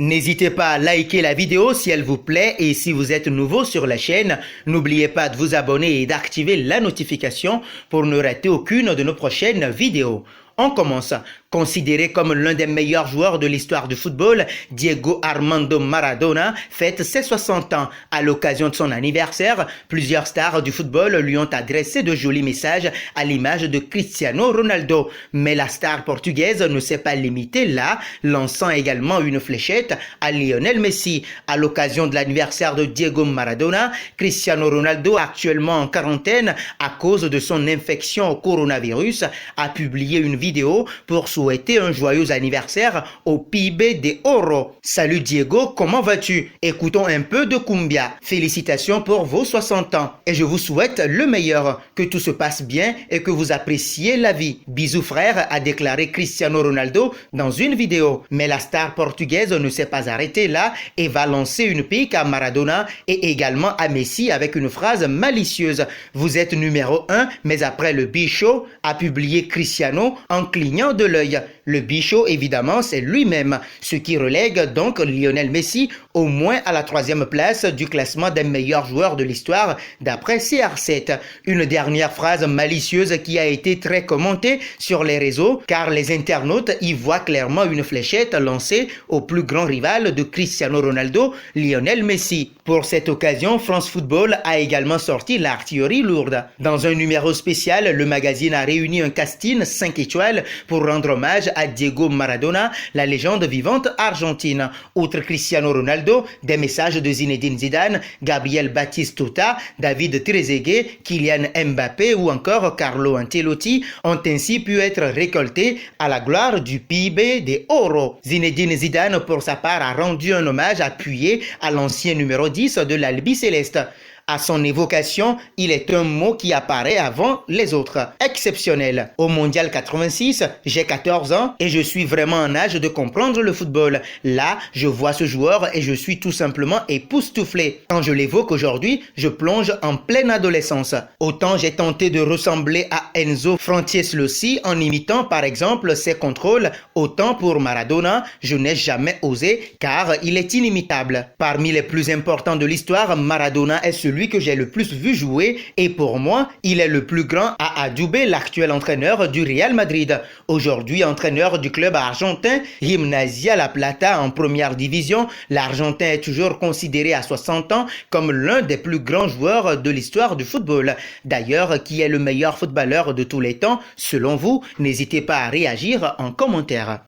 N'hésitez pas à liker la vidéo si elle vous plaît et si vous êtes nouveau sur la chaîne, n'oubliez pas de vous abonner et d'activer la notification pour ne rater aucune de nos prochaines vidéos. On commence. Considéré comme l'un des meilleurs joueurs de l'histoire du football, Diego Armando Maradona fête ses 60 ans. À l'occasion de son anniversaire, plusieurs stars du football lui ont adressé de jolis messages à l'image de Cristiano Ronaldo. Mais la star portugaise ne s'est pas limitée là, lançant également une fléchette à Lionel Messi. À l'occasion de l'anniversaire de Diego Maradona, Cristiano Ronaldo, actuellement en quarantaine à cause de son infection au coronavirus, a publié une vidéo pour souhaiter un joyeux anniversaire au PIB de Oro. Salut Diego, comment vas-tu? Écoutons un peu de cumbia. Félicitations pour vos 60 ans et je vous souhaite le meilleur, que tout se passe bien et que vous appréciez la vie. Bisous frère, a déclaré Cristiano Ronaldo dans une vidéo. Mais la star portugaise ne s'est pas arrêtée là et va lancer une pique à Maradona et également à Messi avec une phrase malicieuse. Vous êtes numéro 1, mais après le bichot, a publié Cristiano en clignant de l'œil. Le bichot, évidemment, c'est lui-même, ce qui relègue donc Lionel Messi au moins à la 3e place du classement des meilleurs joueurs de l'histoire d'après CR7. Une dernière phrase malicieuse qui a été très commentée sur les réseaux car les internautes y voient clairement une fléchette lancée au plus grand rival de Cristiano Ronaldo, Lionel Messi. Pour cette occasion, France Football a également sorti l'artillerie lourde. Dans un numéro spécial, le magazine a réuni un casting 5 étoiles pour rendre hommage à Diego Maradona, la légende vivante argentine. Outre Cristiano Ronaldo, des messages de Zinedine Zidane, Gabriel Batistuta, David Trezeguet, Kylian Mbappé ou encore Carlo Ancelotti ont ainsi pu être récoltés à la gloire du PIB de Oro. Zinedine Zidane, pour sa part, a rendu un hommage appuyé à l'ancien numéro 10 de l'Albi Céleste. À son évocation, il est un mot qui apparaît avant les autres. Exceptionnel. Au Mondial 86, j'ai 14 ans et je suis vraiment en âge de comprendre le football. Là, je vois ce joueur et je suis tout simplement époustouflé. Quand je l'évoque aujourd'hui, je plonge en pleine adolescence. Autant j'ai tenté de ressembler à Enzo Francescoli en imitant par exemple ses contrôles, autant pour Maradona, je n'ai jamais osé car il est inimitable. Parmi les plus importants de l'histoire, Maradona est celui que j'ai le plus vu jouer et pour moi, il est le plus grand, a adoubé l'actuel entraîneur du Real Madrid. Aujourd'hui entraîneur du club argentin Gimnasia La Plata en première division, l'Argentin est toujours considéré à 60 ans comme l'un des plus grands joueurs de l'histoire du football. D'ailleurs, qui est le meilleur footballeur de tous les temps selon vous? N'hésitez pas à réagir en commentaire.